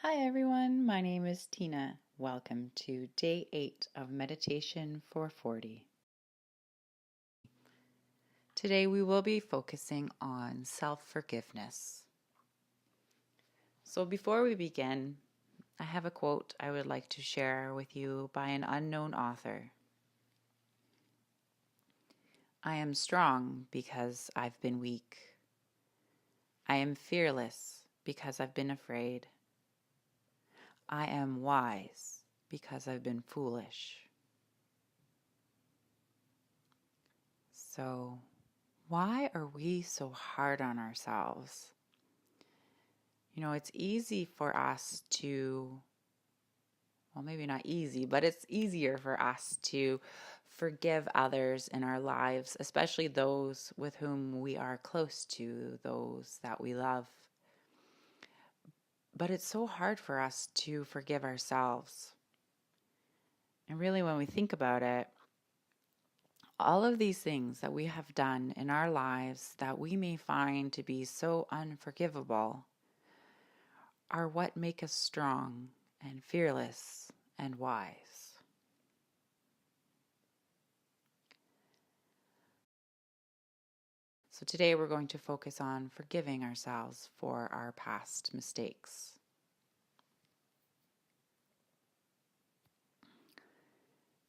Hi everyone, my name is Tina. Welcome to day 8 of Meditation for 40. Today we will be focusing on self-forgiveness. So before we begin, I have a quote I would like to share with you by an unknown author. I am strong because I've been weak. I am fearless because I've been afraid. I am wise because I've been foolish. So, why are we so hard on ourselves? It's easy for us to, well, maybe not easy, but it's easier for us to forgive others in our lives, especially those with whom we are close to, those that we love. But it's so hard for us to forgive ourselves. And really, when we think about it, all of these things that we have done in our lives that we may find to be so unforgivable are what make us strong and fearless and wise. So today we're going to focus on forgiving ourselves for our past mistakes.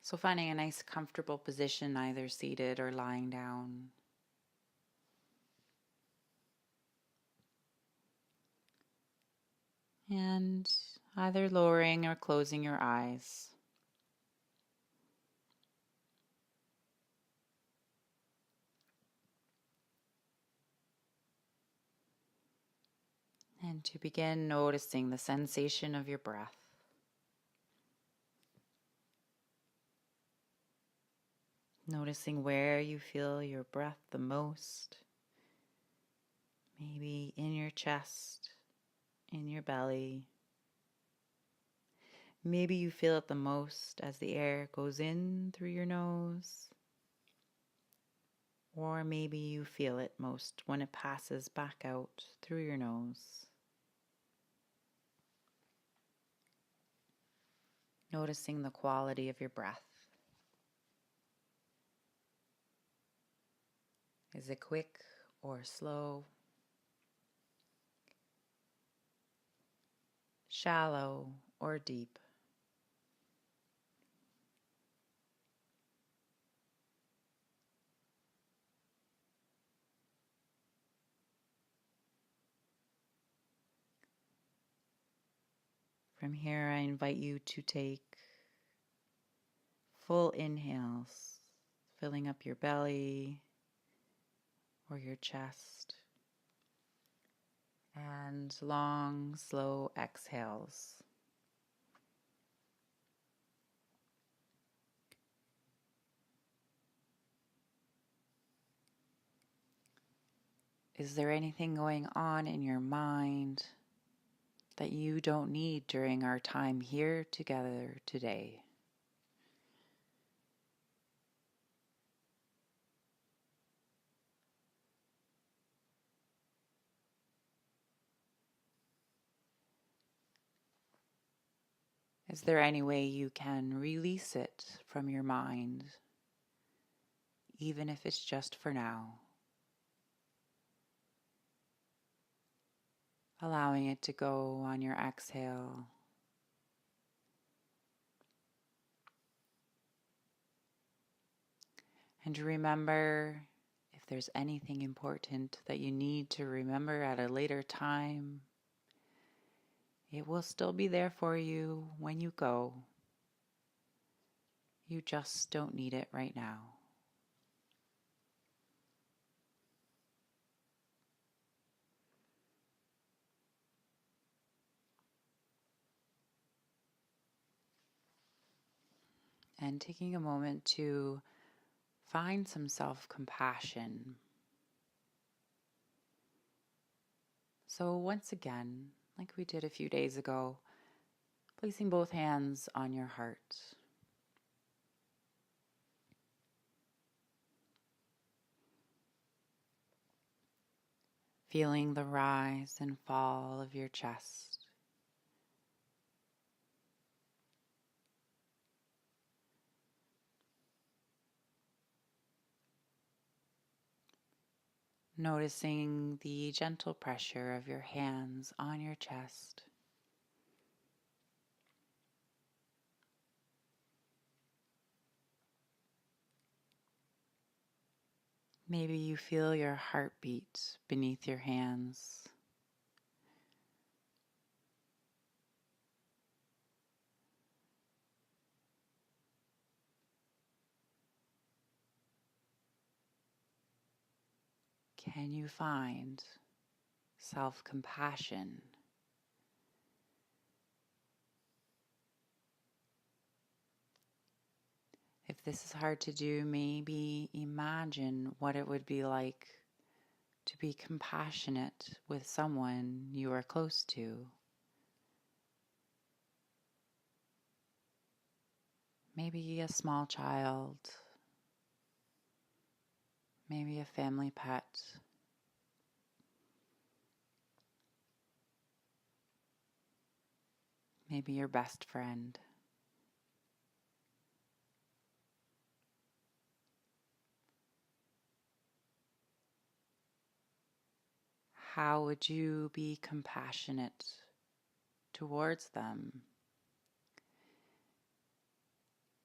So finding a nice comfortable position, either seated or lying down. And either lowering or closing your eyes. And to begin noticing the sensation of your breath. Noticing where you feel your breath the most. Maybe in your chest, in your belly. Maybe you feel it the most as the air goes in through your nose. Or maybe you feel it most when it passes back out through your nose. Noticing the quality of your breath. Is it quick or slow? Shallow or deep? From here, I invite you to take full inhales, filling up your belly or your chest, and long, slow exhales. Is there anything going on in your mind that you don't need during our time here together today? Is there any way you can release it from your mind, even if it's just for now? Allowing it to go on your exhale. And remember, if there's anything important that you need to remember at a later time, it will still be there for you when you go. You just don't need it right now. And taking a moment to find some self-compassion. So once again, like we did a few days ago, placing both hands on your heart. Feeling the rise and fall of your chest. Noticing the gentle pressure of your hands on your chest. Maybe you feel your heartbeat beneath your hands. Can you find self-compassion? If this is hard to do, maybe imagine what it would be like to be compassionate with someone you are close to. Maybe a small child, maybe a family pet. Maybe your best friend. How would you be compassionate towards them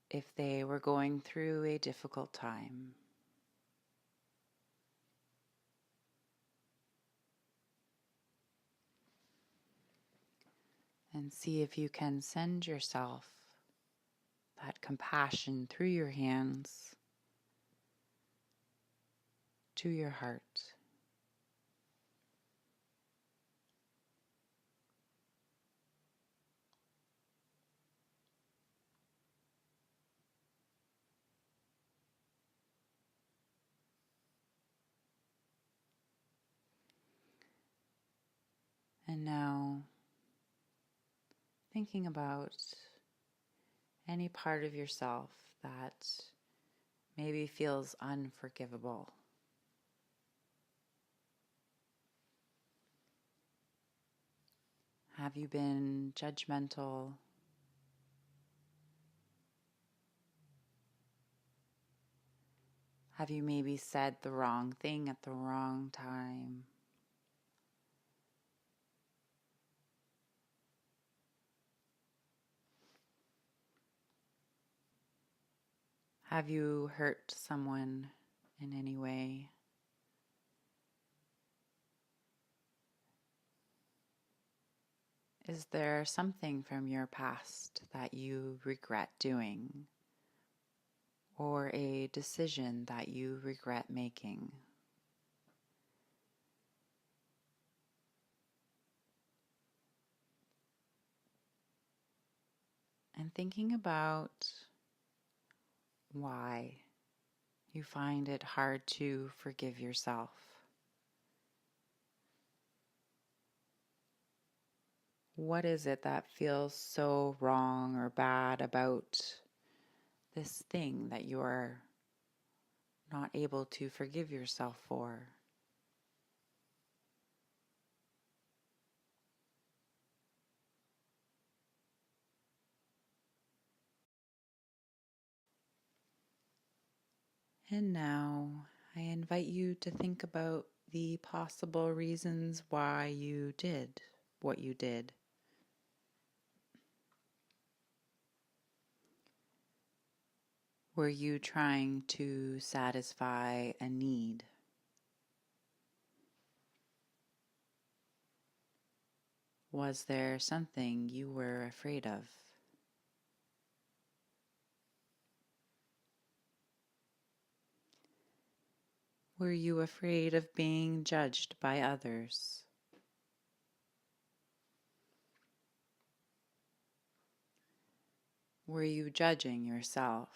if they were going through a difficult time? And see if you can send yourself that compassion through your hands to your heart. And now, thinking about any part of yourself that maybe feels unforgivable. Have you been judgmental? Have you maybe said the wrong thing at the wrong time? Have you hurt someone in any way? Is there something from your past that you regret doing, or a decision that you regret making? And thinking about why you find it hard to forgive yourself. What is it that feels so wrong or bad about this thing that you are not able to forgive yourself for? And now I invite you to think about the possible reasons why you did what you did. Were you trying to satisfy a need? Was there something you were afraid of? Were you afraid of being judged by others? Were you judging yourself?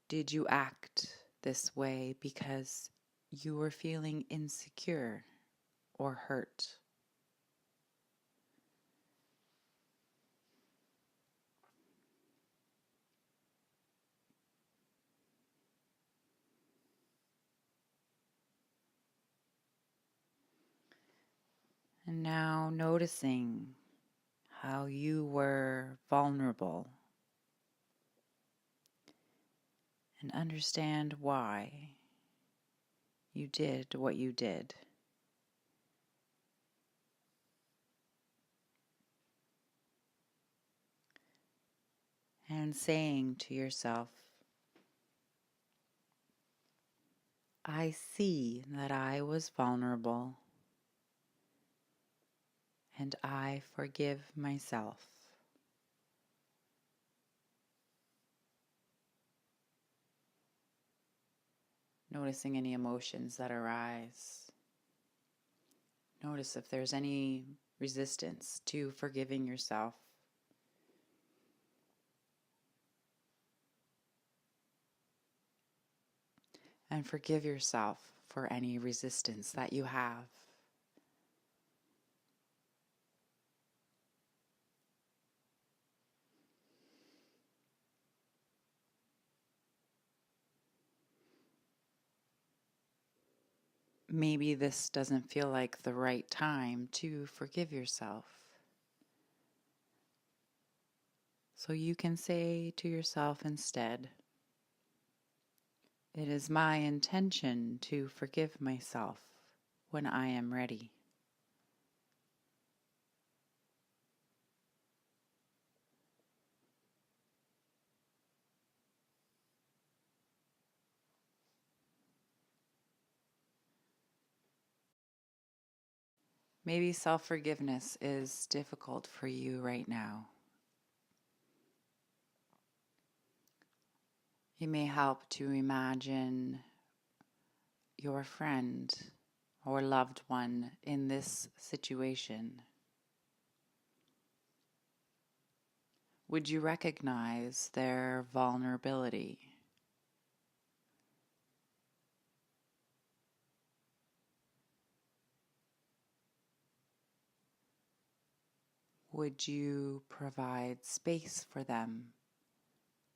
Did you act this way because you were feeling insecure or hurt? And now noticing how you were vulnerable, and understand why you did what you did. And saying to yourself, I see that I was vulnerable and I forgive myself. Noticing any emotions that arise. Notice if there's any resistance to forgiving yourself. And forgive yourself for any resistance that you have. Maybe this doesn't feel like the right time to forgive yourself. So you can say to yourself instead, it is my intention to forgive myself when I am ready. Maybe self-forgiveness is difficult for you right now. It may help to imagine your friend or loved one in this situation. Would you recognize their vulnerability? Would you provide space for them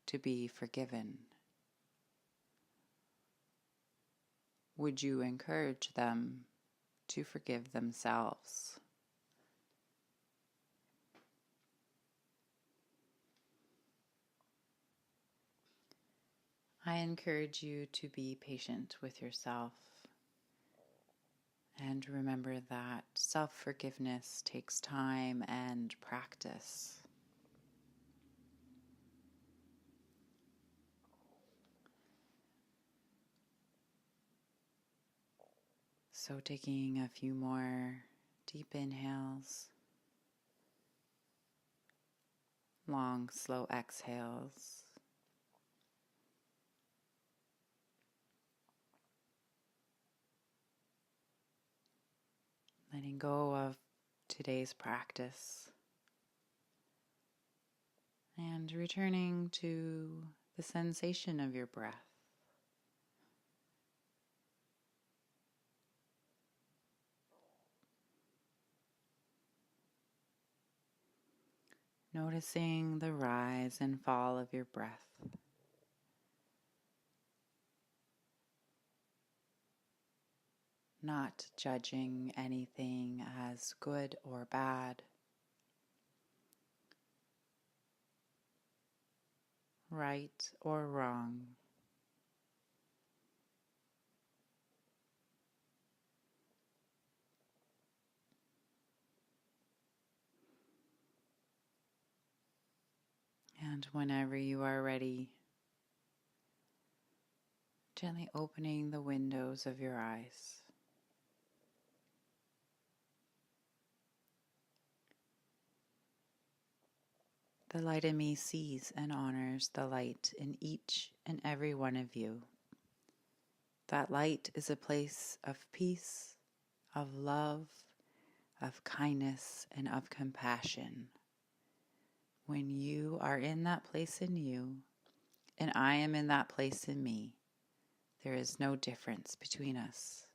to be forgiven? Would you encourage them to forgive themselves? I encourage you to be patient with yourself and remember that self-forgiveness takes time and practice. So taking a few more deep inhales, long, slow exhales. Letting go of today's practice and returning to the sensation of your breath. Noticing the rise and fall of your breath. Not judging anything as good or bad. Right or wrong. And whenever you are ready, gently opening the windows of your eyes. The light in me sees and honors the light in each and every one of you. That light is a place of peace, of love, of kindness, and of compassion. When you are in that place in you, and I am in that place in me, there is no difference between us.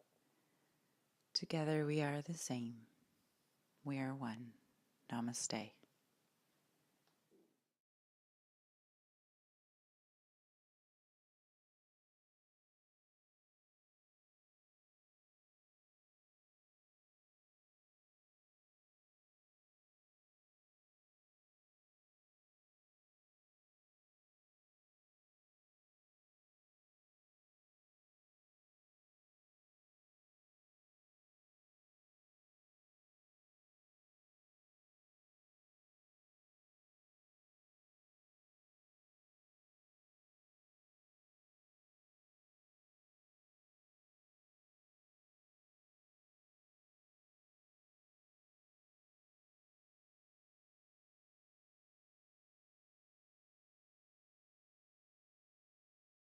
Together we are the same. We are one. Namaste.